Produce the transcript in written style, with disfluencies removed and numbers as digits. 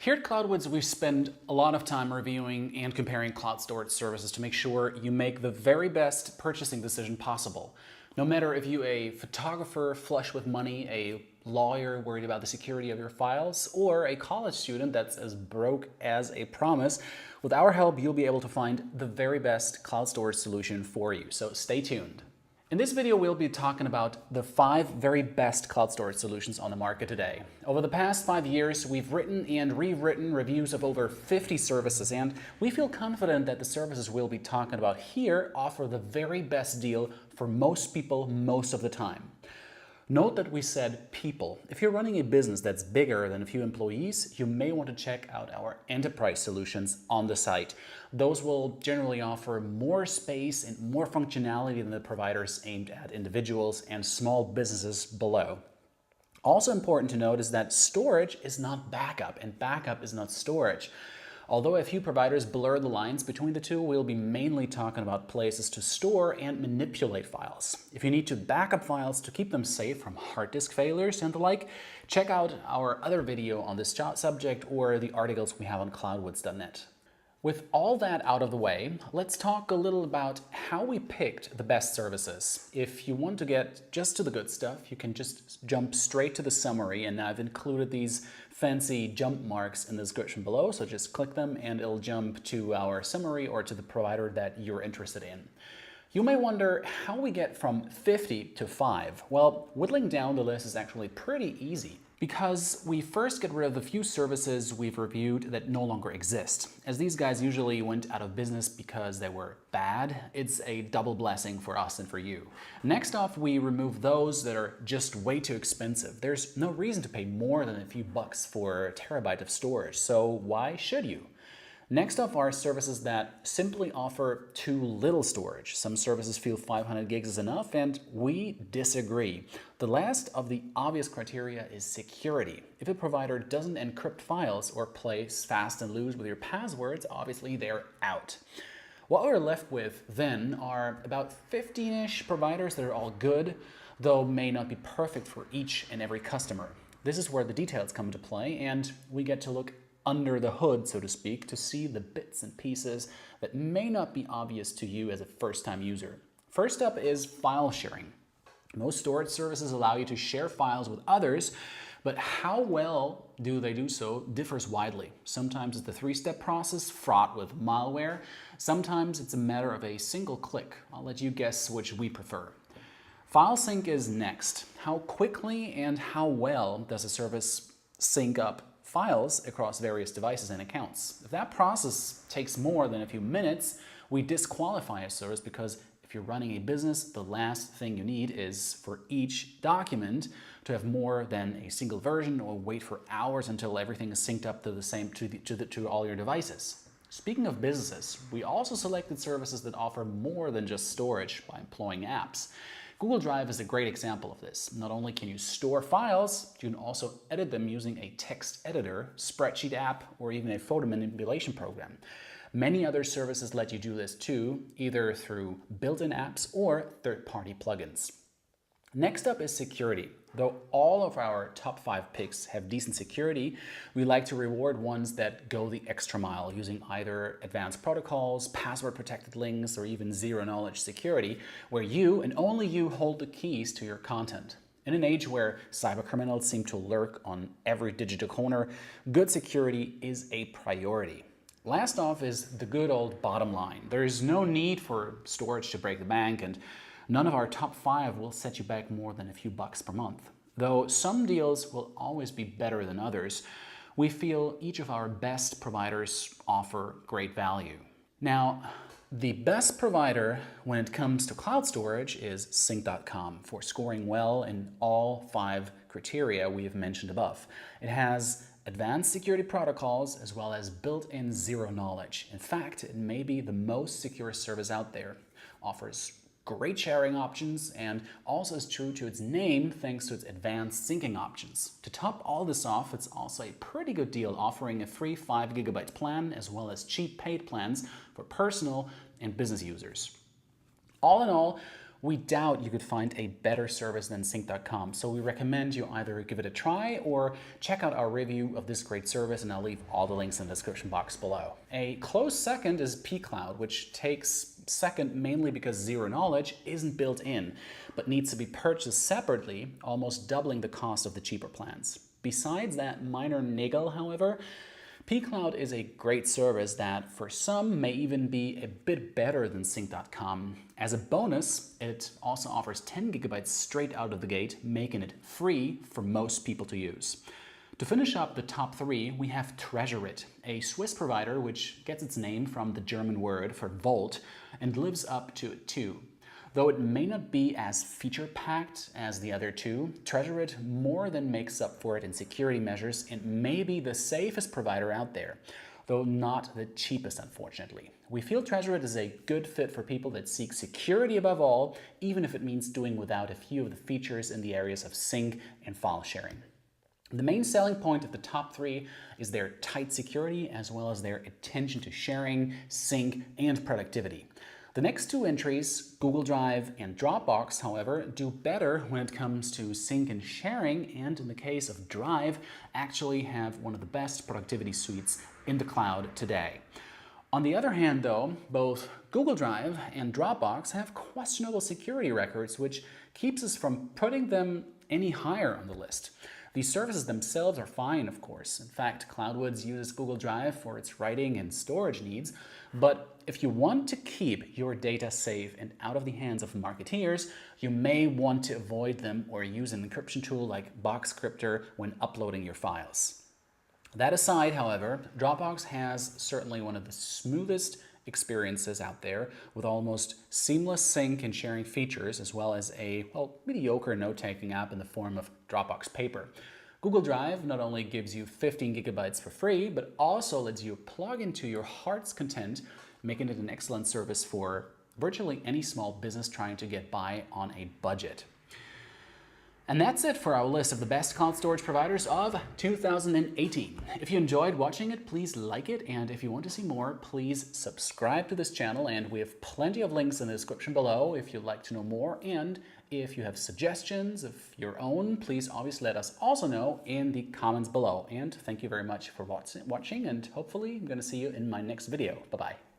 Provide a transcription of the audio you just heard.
Here at Cloudwoods, we spend a lot of time reviewing and comparing cloud storage services to make sure you make the very best purchasing decision possible. No matter if you're a photographer flush with money, a lawyer worried about the security of your files, or a college student that's as broke as a promise, with our help, you'll be able to find the very best cloud storage solution for you. So stay tuned. In this video, we'll be talking about the 5 very best cloud storage solutions on the market today. Over the past 5 years, we've written and rewritten reviews of over 50 services, and we feel confident that the services we'll be talking about here offer the very best deal for most people most of the time. Note that we said people. If you're running a business that's bigger than a few employees, you may want to check out our enterprise solutions on the site. Those will generally offer more space and more functionality than the providers aimed at individuals and small businesses below. Also important to note is that storage is not backup and backup is not storage. Although a few providers blur the lines between the two, we'll be mainly talking about places to store and manipulate files. If you need to back up files to keep them safe from hard disk failures and the like, check out our other video on this subject or the articles we have on cloudwoods.net. With all that out of the way, let's talk a little about how we picked the best services. If you want to get just to the good stuff, you can just jump straight to the summary, and I've included these fancy jump marks in the description below, so just click them and it'll jump to our summary or to the provider that you're interested in. You may wonder how we get from 50 to 5. Well, whittling down the list is actually pretty easy, because we first get rid of the few services we've reviewed that no longer exist. As these guys usually went out of business because they were bad, it's a double blessing for us and for you. Next off, we remove those that are just way too expensive. There's no reason to pay more than a few bucks for a terabyte of storage, so why should you? Next up are services that simply offer too little storage. Some services feel 500 gigs is enough, and we disagree. The last of the obvious criteria is security. If a provider doesn't encrypt files or play fast and loose with your passwords, obviously they're out. What we're left with then are about 15-ish providers that are all good, though may not be perfect for each and every customer. This is where the details come into play, and we get to look under the hood, so to speak, to see the bits and pieces that may not be obvious to you as a first-time user. First up is file sharing. Most storage services allow you to share files with others, but how well do they do so differs widely. Sometimes it's the 3-step process fraught with malware. Sometimes it's a matter of a single click. I'll let you guess which we prefer. File sync is next. How quickly and how well does a service sync up files across various devices and accounts? If that process takes more than a few minutes, we disqualify a service, because if you're running a business, the last thing you need is for each document to have more than a single version or wait for hours until everything is synced up to the same to all your devices. Speaking of businesses, we also selected services that offer more than just storage by employing apps. Google Drive is a great example of this. Not only can you store files, you can also edit them using a text editor, spreadsheet app, or even a photo manipulation program. Many other services let you do this too, either through built-in apps or third-party plugins. Next up is security. Though all of our top 5 picks have decent security, we like to reward ones that go the extra mile using either advanced protocols, password-protected links, or even zero-knowledge security, where you and only you hold the keys to your content. In an age where cybercriminals seem to lurk on every digital corner, good security is a priority. Last off is the good old bottom line. There is no need for storage to break the bank, and none of our top 5 will set you back more than a few bucks per month. Though some deals will always be better than others, we feel each of our best providers offer great value. Now, the best provider when it comes to cloud storage is Sync.com for scoring well in all 5 criteria we have mentioned above. It has advanced security protocols as well as built-in zero knowledge. In fact, it may be the most secure service out there. Offers great sharing options, and also is true to its name thanks to its advanced syncing options. To top all this off, it's also a pretty good deal, offering a free 5 GB plan as well as cheap paid plans for personal and business users. All in all, we doubt you could find a better service than Sync.com, so we recommend you either give it a try or check out our review of this great service, and I'll leave all the links in the description box below. A close second is pCloud, which takes second mainly because Zero Knowledge isn't built in, but needs to be purchased separately, almost doubling the cost of the cheaper plans. Besides that minor niggle, however, pCloud is a great service that for some may even be a bit better than Sync.com. As a bonus, it also offers 10 gigabytes straight out of the gate, making it free for most people to use. To finish up the top three, we have TreasureIt, a Swiss provider which gets its name from the German word for vault and lives up to it too. Though it may not be as feature-packed as the other two, TreasureIt more than makes up for it in security measures and may be the safest provider out there, though not the cheapest, unfortunately. We feel TreasureIt is a good fit for people that seek security above all, even if it means doing without a few of the features in the areas of sync and file sharing. The main selling point of the top three is their tight security as well as their attention to sharing, sync, and productivity. The next two entries, Google Drive and Dropbox, however, do better when it comes to sync and sharing, and in the case of Drive, actually have one of the best productivity suites in the cloud today. On the other hand, though, both Google Drive and Dropbox have questionable security records, which keeps us from putting them any higher on the list. These services themselves are fine, of course. In fact, Cloudwoods uses Google Drive for its writing and storage needs. But if you want to keep your data safe and out of the hands of marketeers, you may want to avoid them or use an encryption tool like Boxcryptor when uploading your files. That aside, however, Dropbox has certainly one of the smoothest experiences out there with almost seamless sync and sharing features, as well as a, mediocre note-taking app in the form of Dropbox Paper. Google Drive not only gives you 15 gigabytes for free, but also lets you plug into your heart's content, making it an excellent service for virtually any small business trying to get by on a budget. And that's it for our list of the best cloud storage providers of 2018. If you enjoyed watching it, please like it, and if you want to see more, please subscribe to this channel, and we have plenty of links in the description below if you'd like to know more. And if you have suggestions of your own, please obviously let us also know in the comments below. And thank you very much for watching, and hopefully I'm going to see you in my next video. Bye-bye.